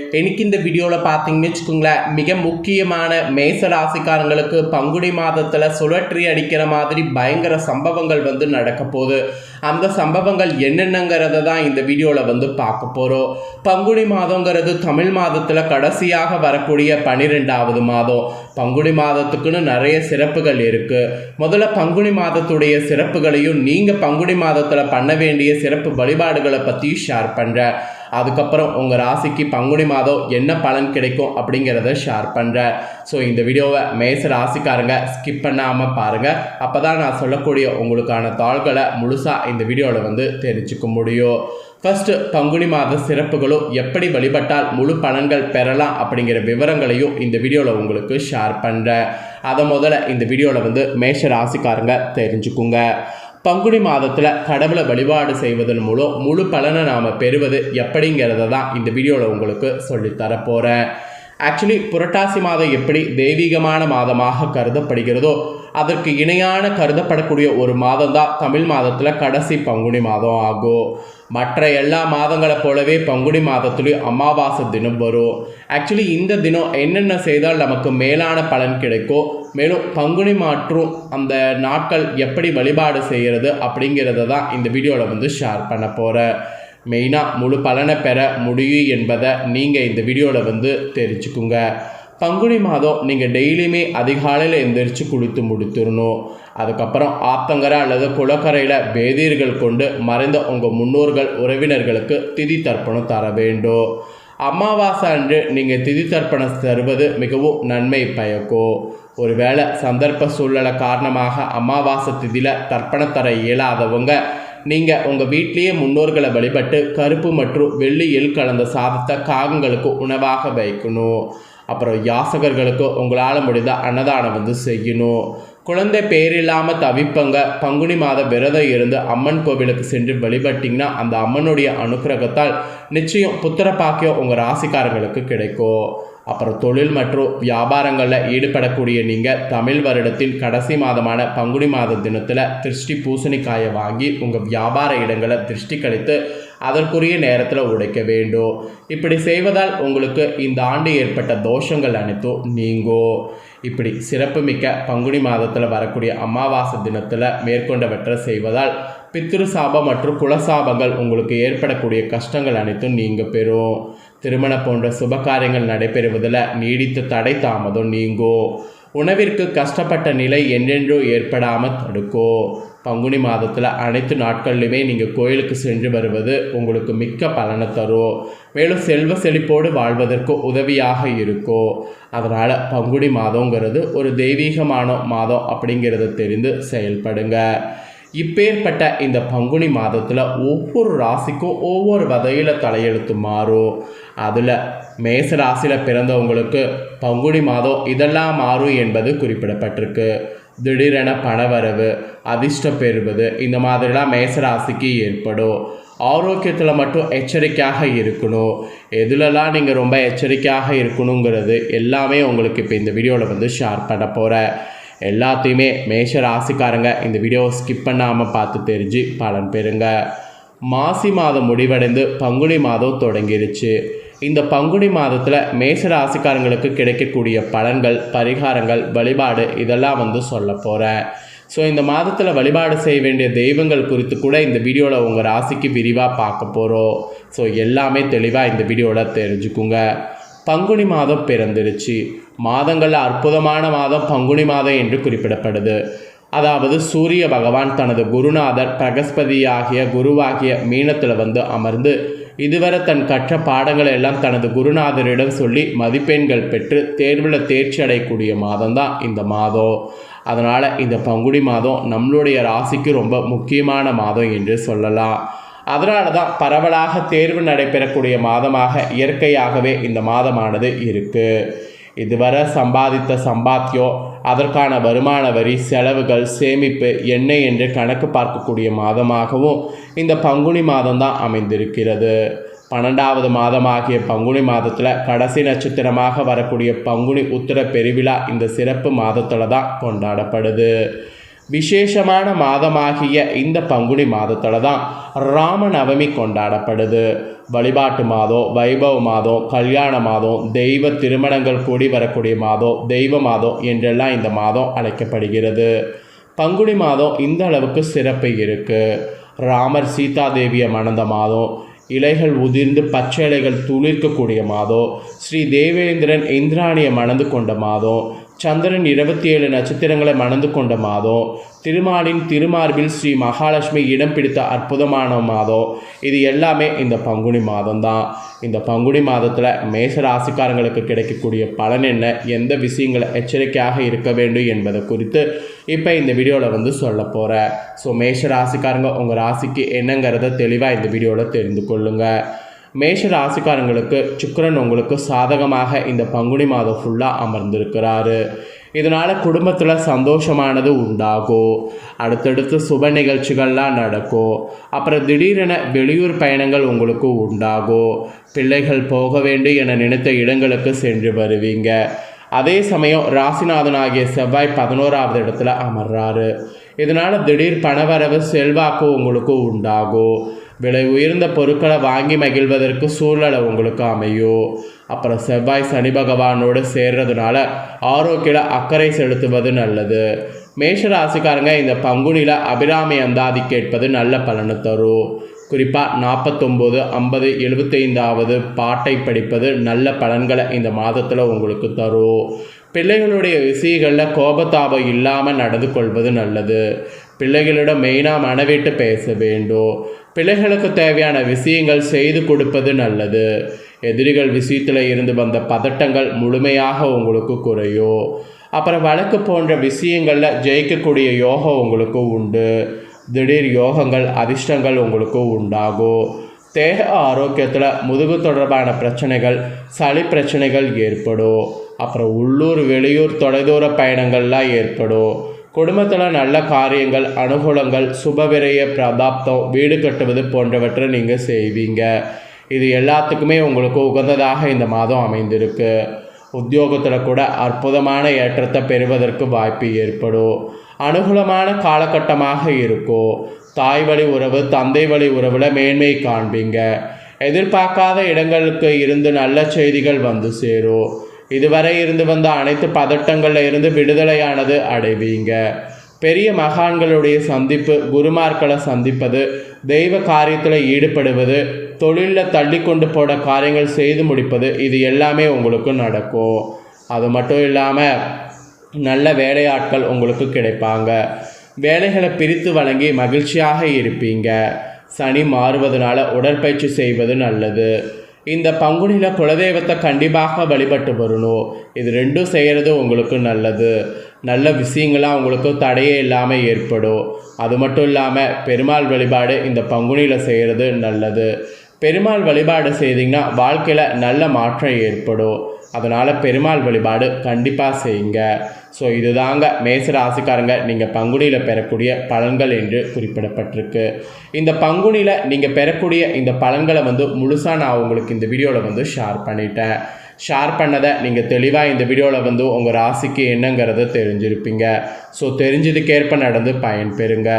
இன்னைக்கு இந்த வீடியோவில் பார்த்தீங்கன்னு வச்சுக்கோங்களேன், மிக முக்கியமான மேச ராசிக்காரங்களுக்கு பங்குனி மாதத்தில் சுழற்றி அடிக்கிற மாதிரி பயங்கர சம்பவங்கள் நடக்க போகுது. அந்த சம்பவங்கள் என்னென்னங்கிறத தான் இந்த வீடியோவில் பார்க்க போகிறோம். பங்குனி மாதங்கிறது தமிழ் மாதத்தில் கடைசியாக வரக்கூடிய 12வது மாதம். பங்குனி மாதத்துக்குன்னு நிறைய சிறப்புகள் இருக்குது. முதல்ல பங்குனி மாதத்துடைய சிறப்புகளையும் நீங்கள் பங்குனி மாதத்தில் பண்ண வேண்டிய சிறப்பு வழிபாடுகளை பற்றியும் ஷேர் பண்ணுறேன். அதுக்கப்புறம் உங்கள் ராசிக்கு பங்குனி மாதம் என்ன பலன் கிடைக்கும் அப்படிங்கிறத ஷேர் பண்ணுறேன். ஸோ இந்த வீடியோவை மேச ராசிக்காரங்க ஸ்கிப் பண்ணாமல் பாருங்கள். அப்போ தான் நான் சொல்லக்கூடிய உங்களுக்கான தாள்களை முழுசாக இந்த வீடியோவில் தெரிஞ்சுக்க முடியும். ஃபஸ்ட்டு பங்குனி மாத சிறப்புகளும் எப்படி வழிபட்டால் முழு பலன்கள் பெறலாம் அப்படிங்கிற விவரங்களையும் இந்த வீடியோவில் உங்களுக்கு ஷேர் பண்ணுறேன். அதை முதல்ல இந்த வீடியோவில் மேஷ ராசிக்காரங்க தெரிஞ்சுக்குங்க. பங்குனி மாதத்தில் கடவுளை வழிபாடு செய்வதன் மூலம் முழு பலனை நாம் பெறுவது எப்படிங்கிறத தான் இந்த வீடியோவில் உங்களுக்கு சொல்லித்தரப்போகிறேன். ஆக்சுவலி புரட்டாசி மாதம் எப்படி தெய்வீகமான மாதமாக கருதப்படுகிறதோ அதற்கு இணையான கருதப்படக்கூடிய ஒரு மாதம் தான் தமிழ் மாதத்தில் கடைசி பங்குனி மாதம் ஆகும். மற்ற எல்லா மாதங்களை போலவே பங்குனி மாதத்துலேயும் அமாவாசை தினம் வரும். ஆக்சுவலி இந்த தினம் என்னென்ன செய்தால் நமக்கு மேலான பலன் கிடைக்கும், மேலும் பங்குனி மாற்றும் அந்த நாட்கள் எப்படி வழிபாடு செய்கிறது அப்படிங்கிறத தான் இந்த வீடியோவில் ஷேர் பண்ண போகிறேன். மெயினாக முழு பலனை பெற முடியும் என்பதை நீங்கள் இந்த வீடியோவில் தெரிஞ்சுக்குங்க. பங்குனி மாதம் நீங்கள் டெய்லியுமே அதிகாலையில் எந்திரிச்சு குளித்து முடித்துடணும். அதுக்கப்புறம் ஆத்தங்கரை அல்லது குளக்கரையில் வேதியர்கள் கொண்டு மறைந்த உங்கள் முன்னோர்கள் உறவினர்களுக்கு திதி தர்ப்பணம் தர வேண்டும். அமாவாசை அன்று நீங்கள் திதி தர்ப்பணம் தருவது மிகவும் நன்மை பயக்கும். ஒருவேளை சந்தர்ப்ப சூழ்நிலை காரணமாக அமாவாசை திதியில் தர்ப்பணம் தர இயலாதவங்க நீங்கள் உங்கள் வீட்லேயே முன்னோர்களை வழிபட்டு கருப்பு மற்றும் வெள்ளியில் கலந்த சாதத்தை காகங்களுக்கு உணவாக வைக்கணும். அப்புறம் யாசகர்களுக்கு உங்களால் முடிந்த அன்னதானம் செய்யணும். குழந்தை பேர் இல்லாமல் தவிப்பங்க பங்குனி மாத விரதம் இருந்து அம்மன் கோவிலுக்கு சென்று வழிபட்டிங்கன்னா அந்த அம்மனுடைய அனுக்கிரகத்தால் நிச்சயம் புத்திர பாக்கியம் உங்கள் ராசிக்காரங்களுக்கு கிடைக்கும். அப்புறம் தொழில் மற்றும் வியாபாரங்களில் ஈடுபடக்கூடிய நீங்கள் தமிழ் வருடத்தின் கடைசி மாதமான பங்குனி மாத தினத்தில் திருஷ்டி பூசணிக்காயை வாங்கி உங்கள் வியாபார இடங்களை திருஷ்டி கழித்து அதற்குரிய நேரத்தில் உடைக்க வேண்டும். இப்படி செய்வதால் உங்களுக்கு இந்த ஆண்டு ஏற்பட்ட தோஷங்கள் அனைத்தும் நீங்கும். இப்படி சிறப்புமிக்க பங்குனி மாதத்தில் வரக்கூடிய அமாவாசை தினத்தில் மேற்கொண்டவற்றை செய்வதால் பித்ரு சாபம் மற்றும் குலசாபங்கள் உங்களுக்கு ஏற்படக்கூடிய கஷ்டங்கள் அனைத்தும் நீங்க பெறும். திருமணம் போன்ற சுபகாரியங்கள் நடைபெறுவதில் நீடித்த தடை தாமதம் நீங்கும். உணவிற்கு கஷ்டப்பட்ட நிலை என்றென்றோ ஏற்படாமல் தடுக்கும். பங்குனி மாதத்தில் அனைத்து நாட்கள்லையுமே நீங்கள் கோயிலுக்கு சென்று வருவது உங்களுக்கு மிக்க பலனை தரும். மேலும் செல்வ செழிப்போடு வாழ்வதற்கு உதவியாக இருக்கும். அதனால் பங்குனி மாதங்கிறது ஒரு தெய்வீகமான மாதம் அப்படிங்கிறத தெரிந்து செயல்படுங்க. இப்பேற்பட்ட இந்த பங்குனி மாதத்தில் ஒவ்வொரு ராசிக்கும் ஒவ்வொரு வகையில் தலையெழுத்து மாறும். அதில் மேச ராசியில் பிறந்தவங்களுக்கு பங்குனி மாதம் இதெல்லாம் மாறும் என்பது குறிப்பிடப்பட்டிருக்கு. திடீரென பணவரவு, அதிர்ஷ்டம் பெறுவது, இந்த மாதிரிலாம் மேசராசிக்கு ஏற்படும். ஆரோக்கியத்தில் மட்டும் எச்சரிக்கையாக இருக்கணும். எதுலலாம் நீங்கள் ரொம்ப எச்சரிக்கையாக இருக்கணுங்கிறது எல்லாமே உங்களுக்கு இப்போ இந்த வீடியோவில் ஷேர் பண்ண போகிறேன். எல்லாத்தையுமே மேஷ ராசிக்காரங்க இந்த வீடியோவை ஸ்கிப் பண்ணாமல் பார்த்து தெரிஞ்சு பலன் பெறுங்க. மாசி மாதம் முடிவடைந்து பங்குனி மாதம் தொடங்கிருச்சு. இந்த பங்குனி மாதத்தில் மேஷ ராசிக்காரங்களுக்கு கிடைக்கக்கூடிய பலன்கள், பரிகாரங்கள், வழிபாடு இதெல்லாம் சொல்ல போகிறேன். ஸோ இந்த மாதத்தில் வழிபாடு செய்ய வேண்டிய தெய்வங்கள் குறித்து கூட இந்த வீடியோவில் உங்கள் ராசிக்கு விரிவாக பார்க்க போகிறோம். ஸோ எல்லாமே தெளிவாக இந்த வீடியோவில் தெரிஞ்சுக்குங்க. பங்குனி மாதம் பிறந்துருச்சு. மாதங்களில் அற்புதமான மாதம் பங்குனி மாதம் என்று குறிப்பிடப்படுது. அதாவது சூரிய பகவான் தனது குருநாதர் பிரகஸ்பதியாகிய குருவாகிய மீனத்தில் அமர்ந்து இதுவரை தன் கற்ற பாடங்களை எல்லாம் தனது குருநாதரிடம் சொல்லி மதிப்பெண்கள் பெற்று தேர்வில் தேர்ச்சி அடையக்கூடிய மாதம்தான் இந்த மாதம். அதனால் இந்த பங்குனி மாதம் நம்மளுடைய ராசிக்கு ரொம்ப முக்கியமான மாதம் என்று சொல்லலாம். அதனால தான் பரவலாக தேர்வு நடைபெறக்கூடிய மாதமாக இயற்கையாகவே இந்த மாதமானது இருக்குது. இதுவரை சம்பாதித்த சம்பாத்தியம், அதற்கான வருமான வரி, செலவுகள், சேமிப்பு என்ன என்று கணக்கு பார்க்கக்கூடிய மாதமாகவும் இந்த பங்குனி மாதம்தான் அமைந்திருக்கிறது. 12வது மாதமாகிய பங்குனி மாதத்தில் கடைசி நட்சத்திரமாக வரக்கூடிய பங்குனி உத்திர பெருவிழா இந்த சிறப்பு மாதத்தில் தான் கொண்டாடப்படுது. விசேஷமான மாதமாகிய இந்த பங்குனி மாதத்தில் தான் ராமநவமி கொண்டாடப்படுது. வழிபாட்டு மாதம், வைபவ மாதம், கல்யாண மாதம், தெய்வ திருமணங்கள் கூடி வரக்கூடிய மாதம், தெய்வ மாதம் என்றெல்லாம் இந்த மாதம் அழைக்கப்படுகிறது. பங்குனி மாதம் இந்த அளவுக்கு சிறப்பு இருக்குது. ராமர் சீதாதேவியை மணந்த மாதம், இலைகள் உதிர்ந்து பச்சை இலைகள் துளிர்க்கக்கூடிய மாதம், ஸ்ரீ தேவேந்திரன் இந்திராணியை மணந்து கொண்ட மாதம், சந்திரன் 27 நட்சத்திரங்களை மணந்து கொண்ட மாதம், திருமாலின் திருமார்பில் ஸ்ரீ மகாலட்சுமி இடம் பிடித்த அற்புதமான மாதம். இது எல்லாமே இந்த பங்குனி மாதம் தான். இந்த பங்குனி மாதத்தில் மேஷ ராசிக்காரங்களுக்கு கிடைக்கக்கூடிய பலன் என்ன, எந்த விஷயங்களை எச்சரிக்கையாக இருக்க வேண்டும் என்பதை குறித்து இப்போ இந்த வீடியோவில் சொல்ல போகிறேன். ஸோ மேஷ ராசிக்காரங்க உங்கள் ராசிக்கு என்னங்கிறத தெளிவாக இந்த வீடியோவில் தெரிந்து கொள்ளுங்கள். மேஷ ராசிக்காரங்களுக்கு சுக்கிரன் உங்களுக்கு சாதகமாக இந்த பங்குனி மாதம் ஃபுல்லாக அமர்ந்திருக்கிறாரு. இதனால் குடும்பத்தில் சந்தோஷமானது உண்டாகும். அடுத்தடுத்து சுப நிகழ்ச்சிகள்லாம் நடக்கும். அப்புறம் திடீரென வெளியூர் பயணங்கள் உங்களுக்கு உண்டாகும். பிள்ளைகள் போக வேண்டும் என நினைத்த இடங்களுக்கு சென்று வருவீங்க. அதே சமயம் ராசிநாதனாகிய செவ்வாய் 11வது இடத்துல அமர்றாரு. இதனால் திடீர் பணவரவு செல்வாக்கு உங்களுக்கு உண்டாகும். விலை உயர்ந்த பொருட்களை வாங்கி மகிழ்வதற்கு சூழ்நிலை உங்களுக்கு அமையும். அப்புறம் செவ்வாய் சனி பகவானோடு சேர்றதுனால ஆரோக்கிய அக்கறை செலுத்துவது நல்லது. மேஷ ராசிக்காரங்க இந்த பங்குனியில் அபிராமி அந்தாதி கேட்பது நல்ல பலனை தரும். குறிப்பாக 49, 50, 75வது பாட்டை படிப்பது நல்ல பலன்களை இந்த மாதத்தில் உங்களுக்கு தரும். பிள்ளைகளுடைய விஷயங்களில் கோபத்தாபம் இல்லாமல் நடந்து கொள்வது நல்லது. பிள்ளைகளிடம் மெயினாக மனவிட்டு பேச வேண்டும். பிள்ளைகளுக்கு தேவையான விஷயங்கள் செய்து கொடுப்பது நல்லது. எதிரிகள் விஷயத்தில் இருந்து வந்த பதட்டங்கள் முழுமையாக உங்களுக்கு குறையும். அப்புறம் வழக்கு போன்ற விஷயங்களில் ஜெயிக்கக்கூடிய யோகம் உங்களுக்கு உண்டு. திடீர் யோகங்கள் அதிர்ஷ்டங்கள் உங்களுக்கு உண்டாகும். தேக ஆரோக்கியத்தில் முதுகு தொடர்பான பிரச்சனைகள், சளி பிரச்சனைகள் ஏற்படும். அப்புறம் உள்ளூர் வெளியூர் தொலைதூர பயணங்கள்லாம் ஏற்படும். குடும்பத்தில் நல்ல காரியங்கள், அனுகூலங்கள், சுபவிரய பிராப்தம், வீடு கட்டுவது போன்றவற்றை நீங்கள் செய்வீங்க. இது எல்லாத்துக்குமே உங்களுக்கு உகந்ததாக இந்த மாதம் அமைந்திருக்கு. உத்தியோகத்தில் கூட அற்புதமான ஏற்றத்தை பெறுவதற்கு வாய்ப்பு ஏற்படும். அனுகூலமான காலகட்டமாக இருக்கும். தாய் வழி உறவு, தந்தை வழி உறவில் மேன்மை காண்பீங்க. எதிர்பார்க்காத இடங்களுக்கு இருந்து நல்ல செய்திகள் வந்து சேரும். இதுவரை இருந்து வந்த அனைத்து பதட்டங்களில் இருந்து விடுதலையானது அடைவீங்க. பெரிய மகான்களுடைய சந்திப்பு, குருமார்களை சந்திப்பது, தெய்வ காரியத்தில் ஈடுபடுவது, தொழிலில் தள்ளி கொண்டு போட காரியங்கள் செய்து முடிப்பது, இது எல்லாமே உங்களுக்கு நடக்கும். அது மட்டும் இல்லாமல் நல்ல வேலையாட்கள் உங்களுக்கு கிடைப்பாங்க. வேலைகளை பிரித்து வழங்கி மகிழ்ச்சியாக இருப்பீங்க. சனி மாறுவதனால உடற்பயிற்சி செய்வது நல்லது. இந்த பங்குனியில் குலதெய்வத்தை கண்டிப்பாக வழிபட்டு வரணும். இது ரெண்டும் செய்கிறது உங்களுக்கு நல்லது. நல்ல விஷயங்களாக உங்களுக்கு தடையே இல்லாமல் ஏற்படும். அது மட்டும் இல்லாமல் பெருமாள் வழிபாடு இந்த பங்குனியில் செய்கிறது நல்லது. பெருமாள் வழிபாடு செய்திங்கன்னா வாழ்க்கையில் நல்ல மாற்றம் ஏற்படும். அதனால் பெருமாள் வழிபாடு கண்டிப்பாக செய்யுங்க. ஸோ இதுதாங்க மேஷ ராசிக்காரங்க நீங்கள் பங்குனியில் பெறக்கூடிய பலன்கள் என்று குறிப்பிடப்பட்டிருக்கு. இந்த பங்குனியில் நீங்கள் பெறக்கூடிய இந்த பலன்களை முழுசாக நான் உங்களுக்கு இந்த வீடியோவில் ஷேர் பண்ணிட்டேன். ஷேர் பண்ணதை நீங்கள் தெளிவாக இந்த வீடியோவில் உங்கள் ராசிக்கு என்னங்கிறத தெரிஞ்சிருப்பீங்க. ஸோ தெரிஞ்சதுக்கேற்ப நடந்து பயன்பெறுங்க.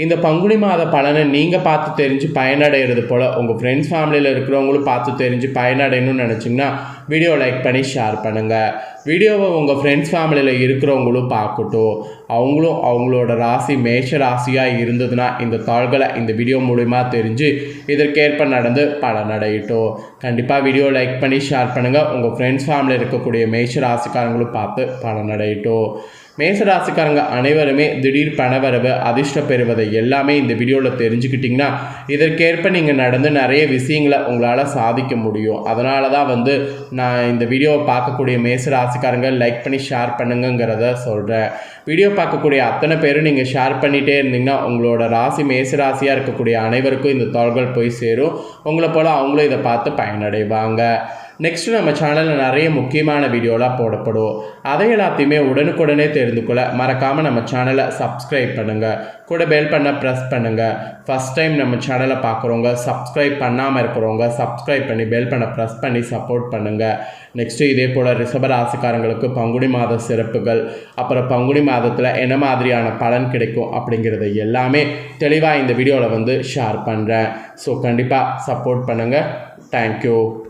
இந்த பங்குனி மாத பலனை நீங்கள் பார்த்து தெரிஞ்சு பயனடைகிறது போல் உங்கள் ஃப்ரெண்ட்ஸ் ஃபேமிலியில் இருக்கிறவங்களும் பார்த்து தெரிஞ்சு பயனடையணும்னு நினச்சிங்கன்னா வீடியோ லைக் பண்ணி ஷேர் பண்ணுங்கள். வீடியோவை உங்கள் ஃப்ரெண்ட்ஸ் ஃபேமிலியில் இருக்கிறவங்களும் பார்க்கட்டும். அவங்களும் அவங்களோட ராசி மேஷ ராசியாக இருந்ததுன்னா இந்த தாள்களை இந்த வீடியோ மூலிமா தெரிஞ்சு இதற்கேற்ப நடந்து பலனடையட்டும். கண்டிப்பாக வீடியோ லைக் பண்ணி ஷேர் பண்ணுங்கள். உங்கள் ஃப்ரெண்ட்ஸ் ஃபேமிலியில் இருக்கக்கூடிய மேஷ ராசிக்காரங்களும் பார்த்து பலனடையட்டும். மேசராசிக்காரங்க அனைவருமே திடீர் பணவரவு, அதிர்ஷ்டம் பெறுவதை எல்லாமே இந்த வீடியோவில் தெரிஞ்சுக்கிட்டிங்கன்னா இதற்கேற்ப நீங்கள் நடந்து நிறைய விஷயங்களை உங்களால் சாதிக்க முடியும். அதனால தான் நான் இந்த வீடியோவை பார்க்கக்கூடிய மேசராசிக்காரங்க லைக் பண்ணி ஷேர் பண்ணுங்கிறத சொல்கிறேன். வீடியோ பார்க்கக்கூடிய அத்தனை பேரும் நீங்கள் ஷேர் பண்ணிகிட்டே இருந்தீங்கன்னா உங்களோட ராசி மேசராசியாக இருக்கக்கூடிய அனைவருக்கும் இந்த தகவல்கள் போய் சேரும். உங்களை போல் அவங்களும் இதை பார்த்து பயனடைவாங்க. நெக்ஸ்ட்டு நம்ம சேனலில் நிறைய முக்கியமான வீடியோலாம் போடப்படும். அதை எல்லாத்தையுமே உடனுக்குடனே தெரிந்து கொள்ள மறக்காமல் நம்ம சேனலை சப்ஸ்கிரைப் பண்ணுங்கள். கூட பெல் பண்ண ப்ரெஸ் பண்ணுங்கள். ஃபஸ்ட் டைம் நம்ம சேனலை பார்க்குறவங்க, சப்ஸ்கிரைப் பண்ணாமல் இருக்கிறவங்க சப்ஸ்கிரைப் பண்ணி பெல் பண்ண ப்ரெஸ் பண்ணி சப்போர்ட் பண்ணுங்கள். நெக்ஸ்ட்டு இதே போல் ரிஷபராசிக்காரங்களுக்கு பங்குனி மாத சிறப்புகள், அப்புறம் பங்குனி மாதத்தில் என்ன மாதிரியான பலன் கிடைக்கும் அப்படிங்கிறத எல்லாமே தெளிவாக இந்த வீடியோவில் ஷேர் பண்ணுறேன். ஸோ கண்டிப்பாக சப்போர்ட் பண்ணுங்கள். தேங்க்யூ.